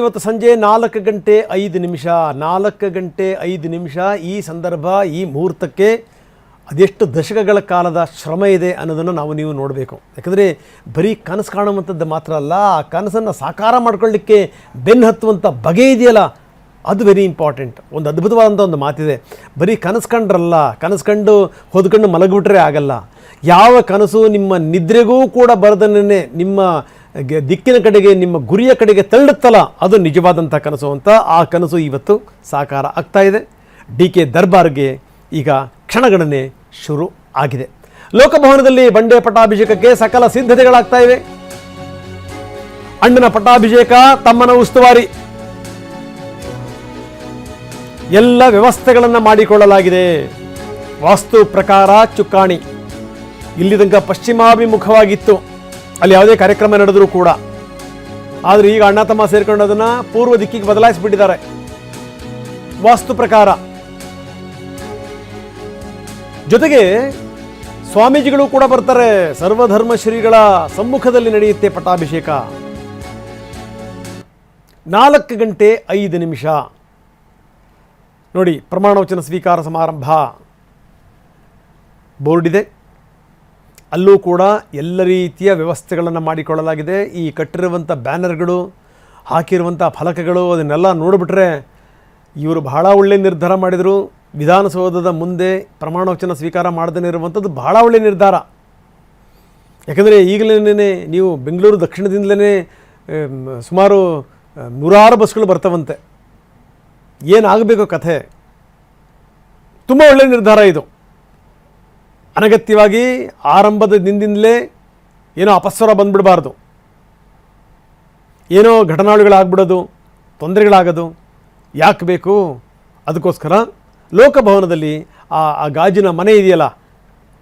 ಇವತ್ತು ಸಂಜೆ 4:05 ಈ ಸಂದರ್ಭ, ಈ ಮುಹೂರ್ತಕ್ಕೆ ಅದೆಷ್ಟು ದಶಕಗಳ ಕಾಲದ ಶ್ರಮ ಇದೆ ಅನ್ನೋದನ್ನು ನೀವು ನೋಡಬೇಕು. ಯಾಕಂದರೆ ಬರೀ ಕನಸು ಕಾಣುವಂಥದ್ದು ಮಾತ್ರ ಅಲ್ಲ, ಆ ಕನಸನ್ನು ಸಾಕಾರ ಮಾಡ್ಕೊಳ್ಳಿಕ್ಕೆ ಬೆನ್ನು ಹತ್ತುವಂಥ ಬಗೆ ಇದೆಯಲ್ಲ, ಅದು ವೆರಿ ಇಂಪಾರ್ಟೆಂಟ್. ಒಂದು ಅದ್ಭುತವಾದಂಥ ಒಂದು ಮಾತಿದೆ, ಬರೀ ಕನಸು ಕಂಡ್ರಲ್ಲ, ಕನಸು ಕಂಡು ಹೊದ್ಕೊಂಡು ಮಲಗಿಬಿಟ್ರೆ ಆಗಲ್ಲ. ಯಾವ ಕನಸು ನಿಮ್ಮ ನಿದ್ರೆಗೂ ಕೂಡ ಬರದನ್ನೇ ನಿಮ್ಮ ದಿಕ್ಕಿನ ಕಡೆಗೆ, ನಿಮ್ಮ ಗುರಿಯ ಕಡೆಗೆ ತಳ್ಳುತ್ತಲ್ಲ, ಅದು ನಿಜವಾದಂಥ ಕನಸು ಅಂತ. ಆ ಕನಸು ಇವತ್ತು ಸಾಕಾರ ಆಗ್ತಾ ಇದೆ. DK ದರ್ಬಾರ್ಗೆ ಈಗ ಕ್ಷಣಗಣನೆ ಶುರು ಆಗಿದೆ. ಲೋಕಭವನದಲ್ಲಿ ಬಂಡೆ ಪಟ್ಟಾಭಿಷೇಕಕ್ಕೆ ಸಕಲ ಸಿದ್ಧತೆಗಳಾಗ್ತಾ ಇವೆ. ಅಣ್ಣನ ಪಟ್ಟಾಭಿಷೇಕ, ತಮ್ಮನ ಉಸ್ತುವಾರಿ, ಎಲ್ಲ ವ್ಯವಸ್ಥೆಗಳನ್ನು ಮಾಡಿಕೊಳ್ಳಲಾಗಿದೆ. ವಾಸ್ತು ಪ್ರಕಾರ ಚುಕ್ಕಾಣಿ ಇಲ್ಲಿ ತನಕ ಪಶ್ಚಿಮಾಭಿಮುಖವಾಗಿತ್ತು, ಅಲ್ಲಿ ಯಾವುದೇ ಕಾರ್ಯಕ್ರಮ ನಡೆದರೂ ಕೂಡ. ಆದರೆ ಈಗ ಅಣ್ಣ ತಮ್ಮ ಸೇರ್ಕೊಂಡು ಅದನ್ನು ಪೂರ್ವ ದಿಕ್ಕಿಗೆ ಬದಲಾಯಿಸಿಬಿಟ್ಟಿದ್ದಾರೆ ವಾಸ್ತು ಪ್ರಕಾರ. ಜೊತೆಗೆ ಸ್ವಾಮೀಜಿಗಳು ಕೂಡ ಬರ್ತಾರೆ. ಸರ್ವಧರ್ಮ ಶ್ರೀಗಳ ಸಮ್ಮುಖದಲ್ಲಿ ನಡೆಯುತ್ತೆ ಪಟ್ಟಾಭಿಷೇಕ. 4:05 ನೋಡಿ, ಪ್ರಮಾಣವಚನ ಸ್ವೀಕಾರ ಸಮಾರಂಭ ಬೋರ್ಡ್ ಇದೆ. ಅಲ್ಲೂ ಕೂಡ ಎಲ್ಲ ರೀತಿಯ ವ್ಯವಸ್ಥೆಗಳನ್ನು ಮಾಡಿಕೊಳ್ಳಲಾಗಿದೆ. ಈ ಕಟ್ಟಿರುವಂಥ ಬ್ಯಾನರ್ಗಳು, ಹಾಕಿರುವಂಥ ಫಲಕಗಳು, ಅದನ್ನೆಲ್ಲ ನೋಡಿಬಿಟ್ರೆ ಇವರು ಬಹಳ ಒಳ್ಳೆಯ ನಿರ್ಧಾರ ಮಾಡಿದರು. ವಿಧಾನಸೌಧದ ಮುಂದೆ ಪ್ರಮಾಣವಚನ ಸ್ವೀಕಾರ ಮಾಡದೇ ಇರುವಂಥದ್ದು ಬಹಳ ಒಳ್ಳೆಯ ನಿರ್ಧಾರ. ಯಾಕಂದರೆ ಈಗಲೇ ನೀವು ಬೆಂಗಳೂರು ದಕ್ಷಿಣದಿಂದಲೇ ಸುಮಾರು 106 ಬಸ್ಗಳು ಬರ್ತವಂತೆ. ಏನಾಗಬೇಕು ಕಥೆ. ತುಂಬ ಒಳ್ಳೆಯ ನಿರ್ಧಾರ ಇದು. ಅನಗತ್ಯವಾಗಿ ಆರಂಭದ ದಿನದಿಂದಲೇ ಏನೋ ಅಪಸ್ವರ ಬಂದುಬಿಡಬಾರ್ದು, ಏನೋ ಘಟನಾವಳಿಗಳಾಗ್ಬಿಡೋದು, ತೊಂದರೆಗಳಾಗೋದು ಯಾಕೆ ಬೇಕು. ಅದಕ್ಕೋಸ್ಕರ ಲೋಕಭವನದಲ್ಲಿ ಆ ಗಾಜಿನ ಮನೆ ಇದೆಯಲ್ಲ,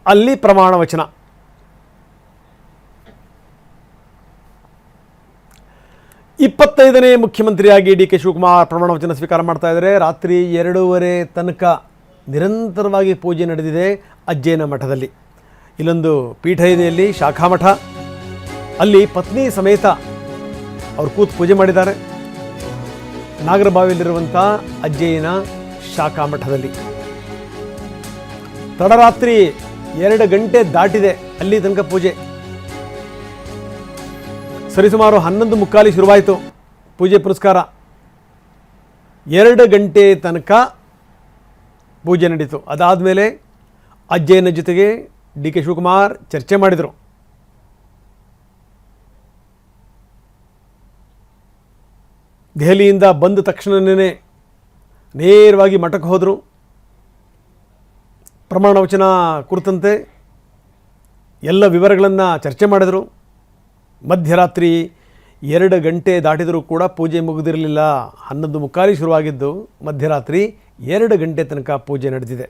ಅಲ್ಲಿ ಪ್ರಮಾಣ ವಚನ. ಇಪ್ಪತ್ತೈದನೇ ಮುಖ್ಯಮಂತ್ರಿಯಾಗಿ DK ಶಿವಕುಮಾರ್ ಪ್ರಮಾಣ ವಚನ ಸ್ವೀಕಾರ ಮಾಡ್ತಾ ಇದ್ದಾರೆ. ರಾತ್ರಿ 2:30 ತನಕ ನಿರಂತರವಾಗಿ ಪೂಜೆ ನಡೆದಿದೆ ಅಜ್ಜೇನ ಮಠದಲ್ಲಿ. ಇಲ್ಲೊಂದು ಪೀಠ ಇದೆ, ಅಲ್ಲಿ ಶಾಖಾ ಮಠ. ಅಲ್ಲಿ ಪತ್ನಿ ಸಮೇತ ಅವರು ಕೂತು ಪೂಜೆ ಮಾಡಿದ್ದಾರೆ. ನಾಗರಬಾವಿಯಲ್ಲಿರುವಂಥ ಅಜ್ಜಯ್ಯನ ಶಾಖಾ ಮಠದಲ್ಲಿ ತಡರಾತ್ರಿ 2 ಗಂಟೆ ದಾಟಿದೆ ಅಲ್ಲಿ ತನಕ ಪೂಜೆ. ಸರಿಸುಮಾರು 11:45 ಶುರುವಾಯಿತು ಪೂಜೆ ಪುರಸ್ಕಾರ. 2 ಗಂಟೆ ತನಕ ಪೂಜೆ ನಡೀತು. ಅದಾದಮೇಲೆ ಅಜ್ಜಯ್ಯನ ಜೊತೆಗೆ DK ಶಿವಕುಮಾರ್ ಚರ್ಚೆ ಮಾಡಿದರು. ದೆಹಲಿಯಿಂದ ಬಂದ ತಕ್ಷಣವೇ ನೇರವಾಗಿ ಮಠಕ್ಕೆ ಹೋದರು. ಪ್ರಮಾಣ ವಚನ ಕುರಿತಂತೆ ಎಲ್ಲ ವಿವರಗಳನ್ನು ಚರ್ಚೆ ಮಾಡಿದರು. ಮಧ್ಯರಾತ್ರಿ 2 ಗಂಟೆ ದಾಟಿದರೂ ಕೂಡ ಪೂಜೆ ಮುಗಿದಿರಲಿಲ್ಲ. 11:45 ಶುರುವಾಗಿದ್ದು ಮಧ್ಯರಾತ್ರಿ 2 ಗಂಟೆ ತನಕ ಪೂಜೆ ನಡೆದಿದೆ.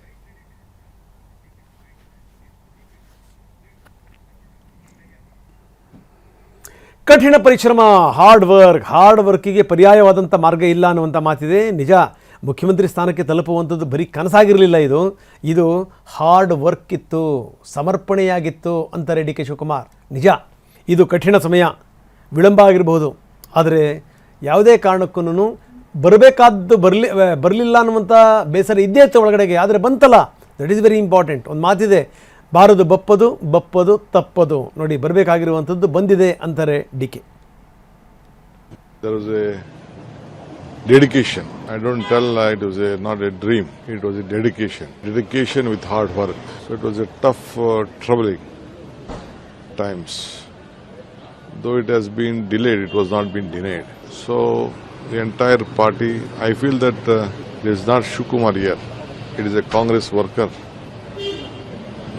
ಕಠಿಣ ಪರಿಶ್ರಮ, ಹಾರ್ಡ್ ವರ್ಕಿಗೆ ಪರ್ಯಾಯವಾದಂಥ ಮಾರ್ಗ ಇಲ್ಲ ಅನ್ನುವಂಥ ಮಾತಿದೆ. ನಿಜ, ಮುಖ್ಯಮಂತ್ರಿ ಸ್ಥಾನಕ್ಕೆ ತಲುಪುವಂಥದ್ದು ಬರೀ ಕನಸಾಗಿರಲಿಲ್ಲ, ಇದು ಹಾರ್ಡ್ ವರ್ಕ್ ಇತ್ತು, ಸಮರ್ಪಣೆಯಾಗಿತ್ತು ಅಂತಾರೆ DK ಶಿವಕುಮಾರ್. ನಿಜ, ಇದು ಕಠಿಣ ಸಮಯ, ವಿಳಂಬ ಆಗಿರಬಹುದು. ಆದರೆ ಯಾವುದೇ ಕಾರಣಕ್ಕೂ ಬರಬೇಕಾದ್ದು ಬರಲಿಲ್ಲ ಅನ್ನುವಂಥ ಬೇಸರ ಇದ್ದೇ ಇತ್ತು ಒಳಗಡೆಗೆ. ಆದರೆ ಬಂತಲ್ಲ, ದಟ್ ಈಸ್ ವೆರಿ ಇಂಪಾರ್ಟೆಂಟ್. ಒಂದು ಮಾತಿದೆ, ಬಾರದು ಬಪ್ಪದು ತಪ್ಪದು. ನೋಡಿ, ಬರಬೇಕಾಗಿರುವಂಥದ್ದು ಬಂದಿದೆ ಅಂತಾರೆ DK. There was a dedication. I don't tell it was not a dream. It was a dedication with hard work. So it was a tough, troubling times. Though it has been delayed, it was not been denied. So the entire party, I feel that there is not Shukumar here. It is a Congress worker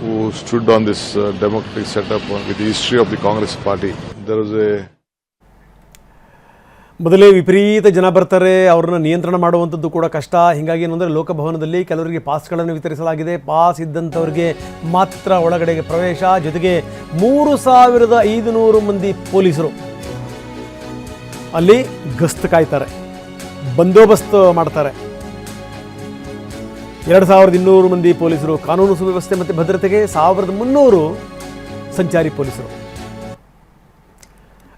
who stood on this democratic setup with the history of the Congress party. There was a ಮೊದಲೇ ವಿಪರೀತ ಜನ ಬರ್ತಾರೆ, ಅವ್ರನ್ನ ನಿಯಂತ್ರಣ ಮಾಡುವಂಥದ್ದು ಕೂಡ ಕಷ್ಟ. ಹೀಗಾಗಿ ಏನಂದರೆ ಲೋಕಭವನದಲ್ಲಿ ಕೆಲವರಿಗೆ ಪಾಸ್ಗಳನ್ನು ವಿತರಿಸಲಾಗಿದೆ. ಪಾಸ್ ಇದ್ದಂಥವ್ರಿಗೆ ಮಾತ್ರ ಒಳಗಡೆಗೆ ಪ್ರವೇಶ. ಜೊತೆಗೆ 3500 ಮಂದಿ ಪೊಲೀಸರು ಅಲ್ಲಿ ಗಸ್ತು ಕಾಯ್ತಾರೆ, ಬಂದೋಬಸ್ತ್ ಮಾಡ್ತಾರೆ. 2200 ಮಂದಿ ಪೊಲೀಸರು ಕಾನೂನು ಸುವ್ಯವಸ್ಥೆ ಮತ್ತು ಭದ್ರತೆಗೆ, 1300 ಸಂಚಾರಿ ಪೊಲೀಸರು.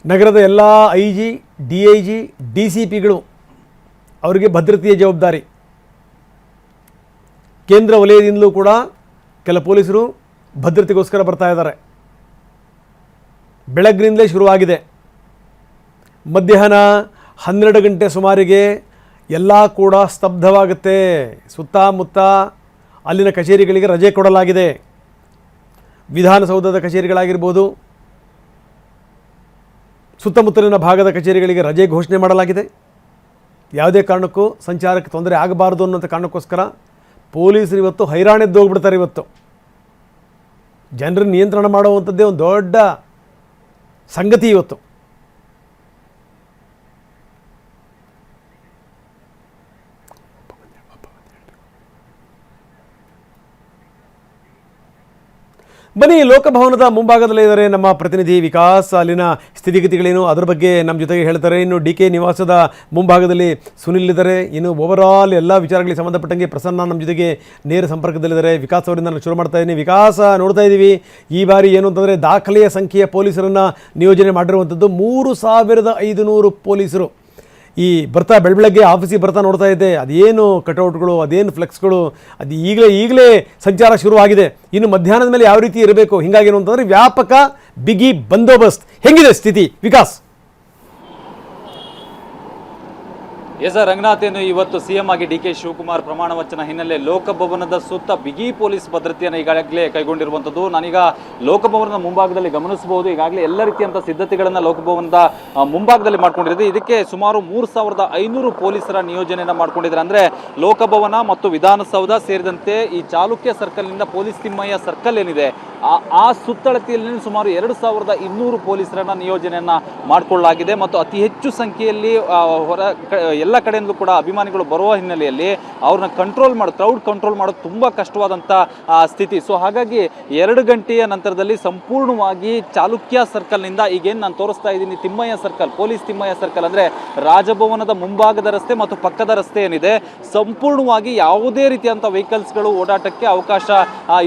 ನಗರದ ಎಲ್ಲ IG DIG DCPಗಳು ಅವರಿಗೆ ಭದ್ರತೆಯ ಜವಾಬ್ದಾರಿ. ಕೇಂದ್ರ ವಲಯದಿಂದಲೂ ಕೂಡ ಕೆಲ ಪೊಲೀಸರು ಭದ್ರತೆಗೋಸ್ಕರ ಬರ್ತಾ ಇದ್ದಾರೆ. ಬೆಳಗ್ಗಿನಿಂದಲೇ ಶುರುವಾಗಿದೆ. ಮಧ್ಯಾಹ್ನ 12 ಗಂಟೆ ಸುಮಾರಿಗೆ ಎಲ್ಲ ಕೂಡ ಸ್ತಬ್ಧವಾಗುತ್ತೆ. ಸುತ್ತಮುತ್ತ ಅಲ್ಲಿನ ಕಚೇರಿಗಳಿಗೆ ರಜೆ ಕೊಡಲಾಗಿದೆ. ವಿಧಾನಸೌಧದ ಕಚೇರಿಗಳಾಗಿರ್ಬೋದು, ಸುತ್ತಮುತ್ತಲಿನ ಭಾಗದ ಕಚೇರಿಗಳಿಗೆ ರಜೆ ಘೋಷಣೆ ಮಾಡಲಾಗಿದೆ. ಯಾವುದೇ ಕಾರಣಕ್ಕೂ ಸಂಚಾರಕ್ಕೆ ತೊಂದರೆ ಆಗಬಾರ್ದು ಅನ್ನೋಂಥ ಕಾರಣಕ್ಕೋಸ್ಕರ ಪೊಲೀಸರು ಇವತ್ತು ಹೈರಾಣೆದ್ದೋಗ್ಬಿಡ್ತಾರೆ. ಇವತ್ತು ಜನರನ್ನು ನಿಯಂತ್ರಣ ಮಾಡುವಂಥದ್ದೇ ಒಂದು ದೊಡ್ಡ ಸಂಗತಿ ಇವತ್ತು. ಬನ್ನಿ, ಲೋಕಭವನದ ಮುಂಭಾಗದಲ್ಲೇ ಇದ್ದಾರೆ ನಮ್ಮ ಪ್ರತಿನಿಧಿ ವಿಕಾಸ್. ಅಲ್ಲಿನ ಸ್ಥಿತಿಗತಿಗಳೇನು ಅದರ ಬಗ್ಗೆ ನಮ್ಮ ಜೊತೆಗೆ ಹೇಳ್ತಾರೆ. ಇನ್ನು DK ನಿವಾಸದ ಮುಂಭಾಗದಲ್ಲಿ ಸುನಿಲ್ ಇದ್ದಾರೆ. ಇನ್ನು ಓವರಾಲ್ ಎಲ್ಲ ವಿಚಾರಗಳಿಗೆ ಸಂಬಂಧಪಟ್ಟಂಗೆ ಪ್ರಸನ್ನ ನಮ್ಮ ಜೊತೆಗೆ ನೇರ ಸಂಪರ್ಕದಲ್ಲಿದ್ದಾರೆ. ವಿಕಾಸ್ ಅವರಿಂದ ನಾನು ಶುರು ಮಾಡ್ತಾ ಇದ್ದೀನಿ. ವಿಕಾಸ್, ನೋಡ್ತಾ ಇದ್ದೀವಿ ಈ ಬಾರಿ ಏನು ಅಂತಂದರೆ ದಾಖಲೆಯ ಸಂಖ್ಯೆಯ ಪೊಲೀಸರನ್ನು ನಿಯೋಜನೆ ಮಾಡಿರುವಂಥದ್ದು 3500 ಪೊಲೀಸರು. ಈ ಬರ್ತಾ ಬೆಳಗ್ಗೆ ಆಫೀಸಿಗೆ ಬರ್ತಾ ನೋಡ್ತಾ ಇದ್ದೆ, ಅದೇನು ಕಟೌಟ್ಗಳು, ಅದೇನು ಫ್ಲೆಕ್ಸ್ಗಳು, ಅದು ಈಗಲೇ ಸಂಚಾರ ಶುರುವಾಗಿದೆ. ಇನ್ನು ಮಧ್ಯಾಹ್ನದ ಮೇಲೆ ಯಾವ ರೀತಿ ಇರಬೇಕು, ಹಿಂಗಾಗಿ ಏನು ಅಂತಂದರೆ ವ್ಯಾಪಕ ಬಿಗಿ ಬಂದೋಬಸ್ತ್. ಹೆಂಗಿದೆ ಸ್ಥಿತಿ ವಿಕಾಸ್? ಎಸ್ ರಂಗನಾಥ್, ಏನು ಇವತ್ತು CM ಆಗಿ DK ಶಿವಕುಮಾರ್ ಪ್ರಮಾಣ ವಚನ ಹಿನ್ನೆಲೆ ಲೋಕಭವನದ ಸುತ್ತ ಬಿಗಿ ಪೊಲೀಸ್ ಭದ್ರತೆಯನ್ನು ಈಗಾಗಲೇ ಕೈಗೊಂಡಿರುವಂಥದ್ದು. ನಾನೀಗ ಲೋಕಭವನದ ಮುಂಭಾಗದಲ್ಲಿ ಗಮನಿಸಬಹುದು. ಈಗಾಗಲೇ ಎಲ್ಲ ರೀತಿಯಂಥ ಸಿದ್ಧತೆಗಳನ್ನು ಲೋಕಭವನದ ಮುಂಭಾಗದಲ್ಲಿ ಮಾಡ್ಕೊಂಡಿದೆ. ಇದಕ್ಕೆ ಸುಮಾರು 3500 ಪೊಲೀಸರ ನಿಯೋಜನೆಯನ್ನು ಮಾಡ್ಕೊಂಡಿದ್ದಾರೆ. ಅಂದರೆ ಲೋಕಭವನ ಮತ್ತು ವಿಧಾನಸೌಧ ಸೇರಿದಂತೆ ಈ ಚಾಲುಕ್ಯ ಸರ್ಕಲ್ನಿಂದ ಪೊಲೀಸ್ ತಿಮ್ಮಯ್ಯ ಸರ್ಕಲ್ ಏನಿದೆ ಆ ಸುತ್ತಳತೆಯಲ್ಲಿ ಸುಮಾರು 2200 ಪೊಲೀಸರನ್ನ ನಿಯೋಜನೆಯನ್ನ ಮಾಡಿಕೊಳ್ಳಲಾಗಿದೆ. ಮತ್ತು ಅತಿ ಹೆಚ್ಚು ಸಂಖ್ಯೆಯಲ್ಲಿ ಎಲ್ಲ ಕಡೆಯಿಂದಲೂ ಕೂಡ ಅಭಿಮಾನಿಗಳು ಬರುವ ಹಿನ್ನೆಲೆಯಲ್ಲಿ ಅವ್ರನ್ನ ಕ್ರೌಡ್ ಕಂಟ್ರೋಲ್ ಮಾಡೋದು ತುಂಬ ಕಷ್ಟವಾದಂಥ ಸ್ಥಿತಿ. ಸೊ ಹಾಗಾಗಿ 2 ಗಂಟೆಯ ನಂತರದಲ್ಲಿ ಸಂಪೂರ್ಣವಾಗಿ ಚಾಲುಕ್ಯ ಸರ್ಕಲ್ನಿಂದ ಈಗೇನು ನಾನು ತೋರಿಸ್ತಾ ಇದ್ದೀನಿ Thimmaiah circle, police Thimmaiah circle ಅಂದರೆ ರಾಜಭವನದ ಮುಂಭಾಗದ ರಸ್ತೆ ಮತ್ತು ಪಕ್ಕದ ರಸ್ತೆ ಏನಿದೆ, ಸಂಪೂರ್ಣವಾಗಿ ಯಾವುದೇ ರೀತಿಯಂಥ ವೆಹಿಕಲ್ಸ್ಗಳು ಓಡಾಟಕ್ಕೆ ಅವಕಾಶ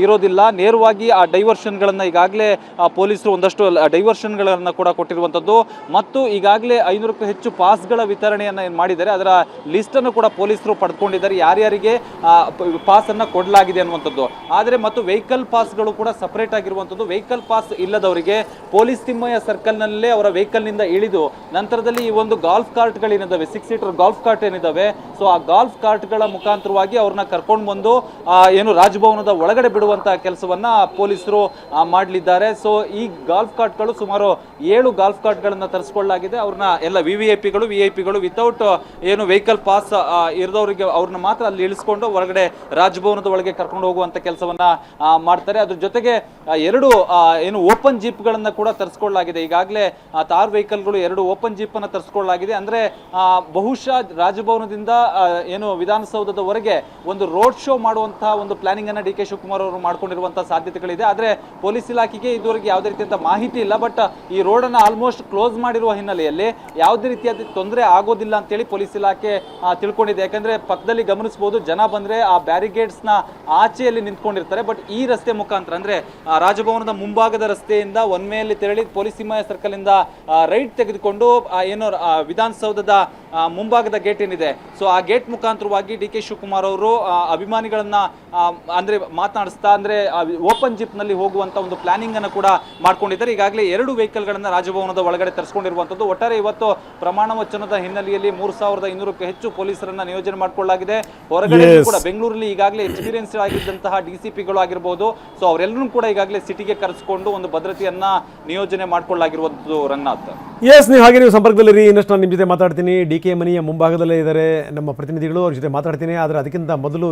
ಇರೋದಿಲ್ಲ. ನೇರವಾಗಿ ಆ ಡೈವರ್ಷನ್ಗಳನ್ನು ಈಗಾಗಲೇ ಪೊಲೀಸರು ಒಂದಷ್ಟು ಡೈವರ್ಷನ್ಗಳನ್ನು ಕೂಡ ಕೊಟ್ಟಿರುವಂಥದ್ದು. ಮತ್ತು ಈಗಾಗಲೇ 500ಕ್ಕೂ ಹೆಚ್ಚು ಪಾಸ್ಗಳ ವಿತರಣೆಯನ್ನು ಏನು ಮಾಡಿದ್ದಾರೆ, ಅದರ ಲಿಸ್ಟನ್ನು ಕೂಡ ಪೊಲೀಸರು ಪಡೆದುಕೊಂಡಿದ್ದಾರೆ, ಯಾರ್ಯಾರಿಗೆ ಪಾಸನ್ನು ಕೊಡಲಾಗಿದೆ ಅನ್ನುವಂಥದ್ದು. ಆದರೆ ಮತ್ತು ವೆಹಿಕಲ್ ಪಾಸ್ಗಳು ಕೂಡ ಸಪರೇಟ್ ಆಗಿರುವಂಥದ್ದು. ವೆಹಿಕಲ್ ಪಾಸ್ ಇಲ್ಲದವರಿಗೆ ಪೊಲೀಸ್ ತಿಮ್ಮಯ್ಯ ಸರ್ಕಲ್ನಲ್ಲೇ ಅವರ ವೆಹಿಕಲ್ನಿಂದ ಇಳಿದು ನಂತರದಲ್ಲಿ ಈ ಒಂದು ಗಾಲ್ಫ್ ಕಾರ್ಟ್ಗಳೇನಿದ್ದಾವೆ, 6 ಸೀಟರ್ ಗಾಲ್ಫ್ ಕಾರ್ಟ್ ಏನಿದ್ದಾವೆ, ಸೊ ಆ ಗಾಲ್ಫ್ ಕಾರ್ಟ್ಗಳ ಮುಖಾಂತರವಾಗಿ ಅವ್ರನ್ನ ಕರ್ಕೊಂಡು ಬಂದು ಏನು ರಾಜಭವನದ ಒಳಗಡೆ ಬಿಡುವಂಥ ಕೆಲಸವನ್ನ ಪೊಲೀಸರು ಮಾಡಲಿದ್ದಾರೆ. ಸೊ ಈ ಗಾಲ್ಫ್ ಕಾರ್ಟ್ಗಳು ಸುಮಾರು 7 ಗಾಲ್ಫ್ ಕಾರ್ಟ್ಗಳನ್ನು ತರಿಸ್ಕೊಳ್ಳಲಾಗಿದೆ. ಅವ್ರನ್ನ ಎಲ್ಲ ವಿಐಪಿಗಳು ವಿತೌಟ್ ಏನು ವೆಹಿಕಲ್ ಪಾಸ್ ಇರದವರಿಗೆ ಅವ್ರನ್ನ ಮಾತ್ರ ಅಲ್ಲಿ ಇಳಿಸ್ಕೊಂಡು ಹೊರಗಡೆ ರಾಜಭವನದ ಒಳಗೆ ಕರ್ಕೊಂಡು ಹೋಗುವಂತ ಕೆಲಸವನ್ನ ಮಾಡ್ತಾರೆ. ಅದ್ರ ಜೊತೆಗೆ 2 ಏನು ಓಪನ್ ಜೀಪ್ಗಳನ್ನ ಕೂಡ ತರಿಸ್ಕೊಳ್ಳಲಾಗಿದೆ. ಈಗಾಗಲೇ ತಾರ್ ವೆಹಿಕಲ್ಗಳು 2 ಓಪನ್ ಜೀಪ್ ಅನ್ನ ತರಿಸ್ಕೊಳ್ಳಲಾಗಿದೆ. ಅಂದ್ರೆ ಬಹುಶಃ ರಾಜಭವನದಿಂದ ಏನು ವಿಧಾನಸೌಧದವರೆಗೆ ಒಂದು ರೋಡ್ ಶೋ ಮಾಡುವಂತಹ ಒಂದು ಪ್ಲಾನಿಂಗ್ ಅನ್ನ DK ಶಿವಕುಮಾರ್ ಅವರು ಮಾಡ್ಕೊಂಡಿರುವಂತಹ ಸಾಧ್ಯತೆಗಳಿದೆ. ಆದ್ರೆ ಪೊಲೀಸ್ ಇಲಾಖೆಗೆ ಇದುವರೆಗೆ ಯಾವುದೇ ರೀತಿಯಂತ ಮಾಹಿತಿ ಇಲ್ಲ. ಬಟ್ ಈ ರೋಡ್ ಅನ್ನ ಆಲ್ಮೋಸ್ಟ್ ಕ್ಲೋಸ್ ಮಾಡಿರುವ ಹಿನ್ನೆಲೆಯಲ್ಲಿ ಯಾವುದೇ ರೀತಿಯಾದ ತೊಂದರೆ ಆಗೋದಿಲ್ಲ ಅಂತೇಳಿ ಪೊಲೀಸ್ ಇಲಾಖೆ ತಿಳ್ಕೊಂಡಿದೆ. ಯಾಕಂದ್ರೆ ಪಕ್ಕದಲ್ಲಿ ಗಮನಿಸಬಹುದು, ಜನ ಬಂದ್ರೆ ಆ ಬ್ಯಾರಿಗೇಡ್ಸ್ ನ ಆಚೆಯಲ್ಲಿ ನಿಂತ್ಕೊಂಡಿರ್ತಾರೆ. ಬಟ್ ಈ ರಸ್ತೆ ಮುಖಾಂತರ ಅಂದ್ರೆ ರಾಜಭವನದ ಮುಂಭಾಗದ ರಸ್ತೆಯಿಂದ ಒನ್ಮೇಲೆ ತೆರಳಿ ಪೊಲೀಸ್ ತಿಮ್ಮಯ್ಯ ಸರ್ಕಲ್ ಇಂದ ರೈಟ್ ತೆಗೆದುಕೊಂಡು ಏನು ವಿಧಾನಸೌಧದ ಮುಂಭಾಗದ ಗೇಟ್ ಏನಿದೆ, ಸೊ ಆ ಗೇಟ್ ಮುಖಾಂತರವಾಗಿ DK ಶಿವಕುಮಾರ್ ಅವರು ಅಭಿಮಾನಿಗಳನ್ನ ಅಂದ್ರೆ ಮಾತನಾಡಿಸ್ತಾ ಅಂದ್ರೆ ಓಪನ್ ಜಿಪ್ ನಲ್ಲಿ ಹೋಗುವಂತ ಒಂದು ಪ್ಲಾನಿಂಗ್ ಅನ್ನು ಕೂಡ ಮಾಡ್ಕೊಂಡಿದ್ದಾರೆ. ಈಗಾಗಲೇ 2 ವೆಹಿಕಲ್ ಗಳನ್ನ ರಾಜಭವನದ ಒಳಗಡೆ ತರಿಸಿಕೊಂಡಿರುವಂತದ್ದು. ಒಟ್ಟಾರೆ ಇವತ್ತು ಪ್ರಮಾಣ ವಚನದ ಹಿನ್ನೆಲೆಯಲ್ಲಿ 3500ಕ್ಕೂ ಹೆಚ್ಚು ಪೊಲೀಸರನ್ನ ನಿಯೋಜನೆ ಮಾಡಿಕೊಳ್ಳಲಾಗಿದೆ. ಹೊರಗಡೆ ಕೂಡ ಬೆಂಗಳೂರಲ್ಲಿ ಈಗಾಗಲೇ ಎಕ್ಸ್ಪೀರಿಯನ್ಸ್ ಆಗಿದ್ದಂತಹ DCPಗಳು ಆಗಿರಬಹುದು, ಸೊ ಅವರೆಲ್ಲರೂ ಕೂಡ ಈಗಾಗಲೇ ಸಿಟಿಗೆ ಕರೆಸಿಕೊಂಡು ಒಂದು ಭದ್ರತೆಯನ್ನ ನಿಯೋಜನೆ ಮಾಡಿಕೊಳ್ಳಲಾಗಿರುವುದು. ರಂಗನಾಥ್, ಎಸ್, ನೀವು ಹಾಗೆ ನೀವು ಸಂಪರ್ಕದಲ್ಲಿರಿ. ಇನ್ನಷ್ಟು ನಾನು ನಿಮ್ಮ ಜೊತೆ ಮಾತಾಡ್ತೀನಿ. DK ಮನೆಯ ಮುಂಭಾಗದಲ್ಲೇ ಇದ್ದಾರೆ ನಮ್ಮ ಪ್ರತಿನಿಧಿಗಳು, ಅವ್ರ ಜೊತೆ ಮಾತಾಡ್ತೀನಿ. ಆದರೆ ಅದಕ್ಕಿಂತ ಮೊದಲು